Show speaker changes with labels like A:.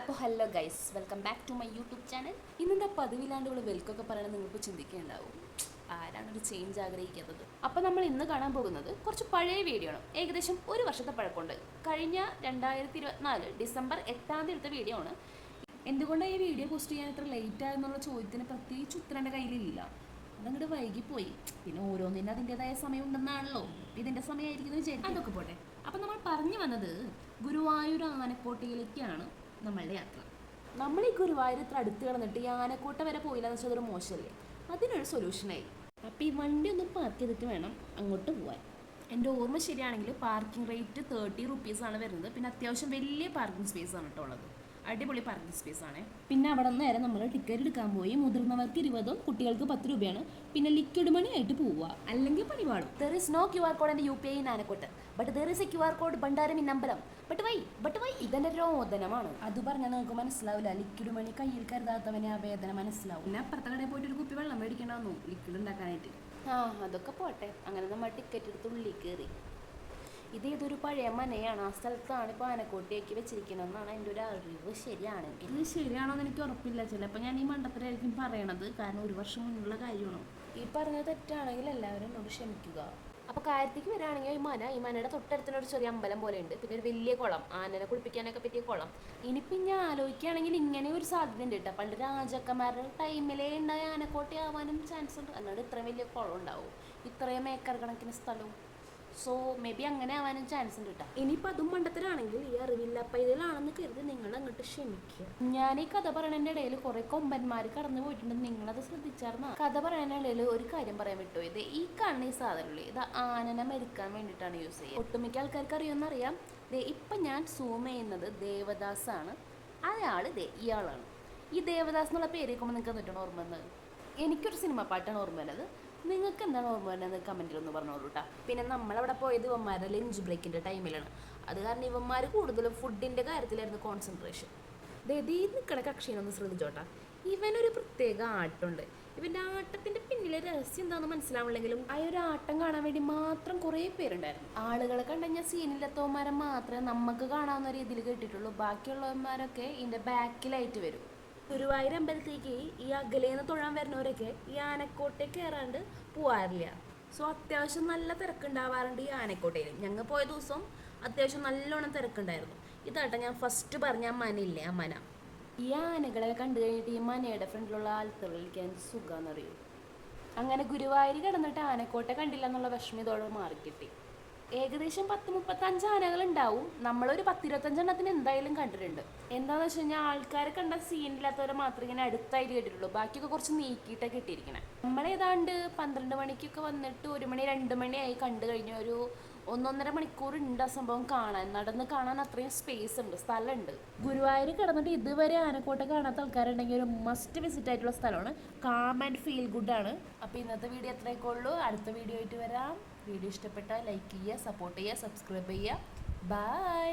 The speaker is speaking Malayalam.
A: അപ്പോൾ hello guys, welcome back to my YouTube channel. ഇന്നെന്താ പതിവില്ലാണ്ട് ഇവിടെ വെൽക്കൊക്കെ പറയണത് നിങ്ങൾക്ക് ചിന്തിക്കേണ്ടാവും. ആരാണൊരു ചേഞ്ച് ആഗ്രഹിക്കാത്തത്? അപ്പോൾ നമ്മൾ ഇന്ന് കാണാൻ പോകുന്നത് കുറച്ച് പഴയ വീഡിയോ ആണ്. ഏകദേശം ഒരു വർഷത്തെ പഴക്കമുണ്ട്. കഴിഞ്ഞ 2024 ഡിസംബർ 8 എടുത്ത വീഡിയോ ആണ്. എന്തുകൊണ്ടാണ് ഈ വീഡിയോ പോസ്റ്റ് ചെയ്യാൻ ഇത്ര ലേറ്റ് ആയെന്നുള്ള ചോദ്യത്തിന് പ്രത്യേകിച്ച് ഉത്തരം എൻ്റെ കയ്യിലില്ല. അതങ്ങോട്ട് വൈകിപ്പോയി. പിന്നെ ഓരോന്നിനും അതിൻ്റെതായ സമയം ഉണ്ടെന്നാണല്ലോ. ഇതിൻ്റെ സമയമായിരിക്കുന്നു വിചാരിക്കും. അതൊക്കെ പോട്ടെ. അപ്പം നമ്മൾ പറഞ്ഞു വന്നത് ഗുരുവായൂർ ആനക്കോട്ടയിലേക്കാണ് നമ്മളുടെ യാത്ര. നമ്മൾ ഈ ഗുരുവായൂർ ഇത്ര അടുത്ത് കിടന്നിട്ട് ഈ ആനക്കോട്ട വരെ പോയില്ല എന്ന് വെച്ചാൽ അതൊരു മോശമല്ലേ? അതിനൊരു സൊല്യൂഷനായി. അപ്പോൾ ഈ വണ്ടി ഒന്ന് പാർക്ക് ചെയ്തിട്ട് വേണം അങ്ങോട്ട് പോകാൻ. എൻ്റെ ഓർമ്മ ശരിയാണെങ്കിൽ പാർക്കിംഗ് റേറ്റ് 30 റുപ്പീസാണ് വരുന്നത്. പിന്നെ അത്യാവശ്യം വലിയ പാർക്കിംഗ് സ്പേസ് ആണ് കേട്ടോ ഉള്ളത്. അടിപൊളി പാർക്കിംഗ് സ്പേസ് ആണ്. പിന്നെ അവിടെ നിന്ന് നേരെ നമ്മൾ ടിക്കറ്റ് എടുക്കാൻ പോയി. മുതിർന്നവർക്ക് 20, കുട്ടികൾക്ക് 10 രൂപയാണ്. പിന്നെ ലിക്വിഡ് മണി ആയിട്ട് പോവുക, അല്ലെങ്കിൽ പണി പാടും. There is no QR code and UPI in Anakkottu, but there is a QR code bhandaram in ambalam. But why ഇതെന്റെ രോദനമാണ്. അത് പറഞ്ഞാൽ നിങ്ങൾക്ക് മനസ്സിലാവില്ല. ലിക്വിഡ് മണി കയ്യിൽ കരുതാത്തവനെ ആ വേദന മനസ്സിലാവും. പിന്നെ അപ്പുറത്തെ കടയിൽ പോയിട്ട് ഒരു കുപ്പി വെള്ളം മേടിക്കണമെന്നു ലിക്വിഡ് ഉണ്ടാക്കാനായിട്ട്. അതൊക്കെ പോട്ടെ. അങ്ങനെ നമ്മൾ ടിക്കറ്റ് എടുത്ത് ഉള്ളിൽ കയറി. ഇതേതൊരു പഴയ മനയാണ്. ആ സ്ഥലത്താണ് ഇപ്പോൾ ആനക്കോട്ടയാക്കി വെച്ചിരിക്കുന്നതെന്നാണ് എൻ്റെ ഒരു അറിവ്. ശരിയാണെങ്കിൽ ഇത് ശരിയാണോ എന്ന് എനിക്ക് ഉറപ്പില്ല. ചിലപ്പോൾ ഞാൻ ഈ മണ്ടത്തരായിരിക്കും പറയണത്, കാരണം ഒരു വർഷം മുന്നുള്ള കാര്യമാണോ. ഈ പറഞ്ഞത് തെറ്റാണെങ്കിൽ എല്ലാവരും എന്നോട് ക്ഷമിക്കുക. അപ്പോൾ കാര്യത്തേക്ക് വരികയാണെങ്കിൽ ഈ മനയുടെ തൊട്ടടുത്തിനൊരു ചെറിയ അമ്പലം പോലെ ഉണ്ട്. പിന്നെ ഒരു വലിയ കുളം, ആനനെ കുളിപ്പിക്കാനൊക്കെ പറ്റിയ കുളം. ഇനിയിപ്പോൾ ഞാൻ ആലോചിക്കുകയാണെങ്കിൽ ഇങ്ങനെ ഒരു സാധ്യത ഉണ്ട് കേട്ടോ. പണ്ട് രാജാക്കന്മാരുടെ ടൈമിലേ ഉണ്ടായ ആനക്കോട്ടയാവാനും ചാൻസ് ഉണ്ട്. അല്ലാണ്ട് ഇത്രയും വലിയ കുളം ഉണ്ടാവും, ഇത്രയും ഏക്കർ കണക്കിന് സ്ഥലവും. സോ മേ ബി അങ്ങനെ ആവാനും ചാൻസ് ഉണ്ട് കേട്ടോ. ഇനിയിപ്പോൾ അതും മണ്ടത്തരാണെങ്കിൽ ഈ അറിവില്ല പൈതലാണെന്ന് കരുതി നിങ്ങൾ അങ്ങോട്ട് ക്ഷമിക്കുക. ഞാൻ ഈ കഥ പറയണതിൻ്റെ ഇടയിൽ കുറെ കൊമ്പന്മാർ കടന്നു പോയിട്ടുണ്ട്. നിങ്ങളത് ശ്രദ്ധിച്ചാർന്ന? കഥ പറയണതിൻ്റെ ഇടയിൽ ഒരു കാര്യം പറയാൻ വിട്ടു. ഈ കാണുന്ന ഈ സാധനമുള്ളൂ, ഇത് ആനനെ മെരുക്കാൻ വേണ്ടിയിട്ടാണ് യൂസ് ചെയ്യുക. ഒട്ടുമിക്ക ആൾക്കാർക്ക് അറിയുമെന്നറിയാം. ഇപ്പം ഞാൻ സൂം ചെയ്യുന്നത് ദേവദാസ് ആണ്. അയാൾ ഇയാളാണ്. ഈ ദേവദാസ് എന്നുള്ള പേര് കേൾക്കുമ്പോൾ നിങ്ങൾക്ക് എന്നിട്ടാണ് ഓർമ്മ വന്നത്? എനിക്കൊരു സിനിമ പാട്ടാണ് ഓർമ്മ വരുന്നത്. നിങ്ങൾക്ക് എന്താണ് ഓർമ്മ വരുന്നത് കമൻറ്റിലൊന്ന് പറഞ്ഞോളൂ കേട്ടോ. പിന്നെ നമ്മളവിടെ പോയത് ഇവന്മാരുടെ ലഞ്ച് ബ്രേക്കിൻ്റെ ടൈമിലാണ്. അത് കാരണം ഇവന്മാർ കൂടുതലും ഫുഡിൻ്റെ കാര്യത്തിലായിരുന്നു കോൺസെൻട്രേഷൻ. ഈ നിൽക്കണ കക്ഷീനൊന്ന് ശ്രദ്ധിച്ചോട്ടാ. ഇവനൊരു പ്രത്യേക ആട്ടമുണ്ട്. ഇവൻ്റെ ആട്ടത്തിൻ്റെ പിന്നിലെ രഹസ്യം എന്താണെന്ന് മനസ്സിലാവില്ലെങ്കിലും ആ ഒരു ആട്ടം കാണാൻ വേണ്ടി മാത്രം കുറേ പേരുണ്ടായിരുന്നു. ആളുകളെ കണ്ടുകഴിഞ്ഞാൽ സീനിലെത്തവന്മാരെ മാത്രമേ നമുക്ക് കാണാവുന്ന രീതിയിൽ കേട്ടിട്ടുള്ളൂ. ബാക്കിയുള്ളവന്മാരൊക്കെ ഇതിൻ്റെ ബാക്കിലായിട്ട് വരും. ഗുരുവായൂർ അമ്പലത്തേക്ക് ഈ അകലേന്ന് തൊഴാൻ വരുന്നവരൊക്കെ ഈ ആനക്കോട്ടയിൽ കയറാണ്ട് പോവാറില്ല. സോ അത്യാവശ്യം നല്ല തിരക്കുണ്ടാവാറുണ്ട് ഈ ആനക്കോട്ടയിൽ. ഞങ്ങൾ പോയ ദിവസം അത്യാവശ്യം നല്ലോണം തിരക്കുണ്ടായിരുന്നു. ഇതാട്ടെ ഞാൻ ഫസ്റ്റ് പറഞ്ഞ മനയില്ലേ, ആ മന. ഈ ആനകളെ കണ്ടു കഴിഞ്ഞിട്ട് ഈ മനയുടെ ഫ്രണ്ടിലുള്ള ആൽത്തകളിലേക്ക് എന്ത് സുഖമെന്നറിയൂ. അങ്ങനെ ഗുരുവായൂർ കിടന്നിട്ട് ആനക്കോട്ട കണ്ടില്ല എന്നുള്ള വിഷമം ഇതോടെ മാറിക്കിട്ടി. ഏകദേശം 10-35 ആനകൾ ഉണ്ടാവും. നമ്മളൊരു 10-25 എണ്ണത്തിന് എന്തായാലും കണ്ടിട്ടുണ്ട്. എന്താണെന്ന് വെച്ച് കഴിഞ്ഞാൽ ആൾക്കാരെ കണ്ട സീനില്ലാത്തവരെ മാത്രമേ ഇങ്ങനെ അടുത്തായിട്ട് കേട്ടിട്ടുള്ളൂ. ബാക്കിയൊക്കെ കുറച്ച് നീക്കിയിട്ടൊക്കെ ഇട്ടിരിക്കണേ. നമ്മളേതാണ്ട് 12 മണിക്കൊക്കെ വന്നിട്ട് 1 മണി 2 മണിയായി കണ്ടു കഴിഞ്ഞ ഒരു 1-1.5 മണിക്കൂർ ഉണ്ട് ആ സംഭവം കാണാൻ. നടന്ന് കാണാൻ അത്രയും സ്പേസ് ഉണ്ട്, സ്ഥലമുണ്ട്. ഗുരുവായൂർ കിടന്നിട്ട് ഇതുവരെ ആനക്കോട്ട കാണാത്ത ആൾക്കാരുണ്ടെങ്കിൽ ഒരു മസ്റ്റ് വിസിറ്റ് ആയിട്ടുള്ള സ്ഥലമാണ്. കാം ആൻഡ് ഫീൽ ഗുഡ് ആണ്. അപ്പോൾ ഇന്നത്തെ വീഡിയോ എത്രയൊക്കെ ഉള്ളൂ. അടുത്ത വീഡിയോ ആയിട്ട് വരാം. വീഡിയോ ഇഷ്ടപ്പെട്ടാൽ ലൈക്ക് ചെയ്യുക, സപ്പോർട്ട് ചെയ്യുക, സബ്സ്ക്രൈബ് ചെയ്യുക. ബൈ.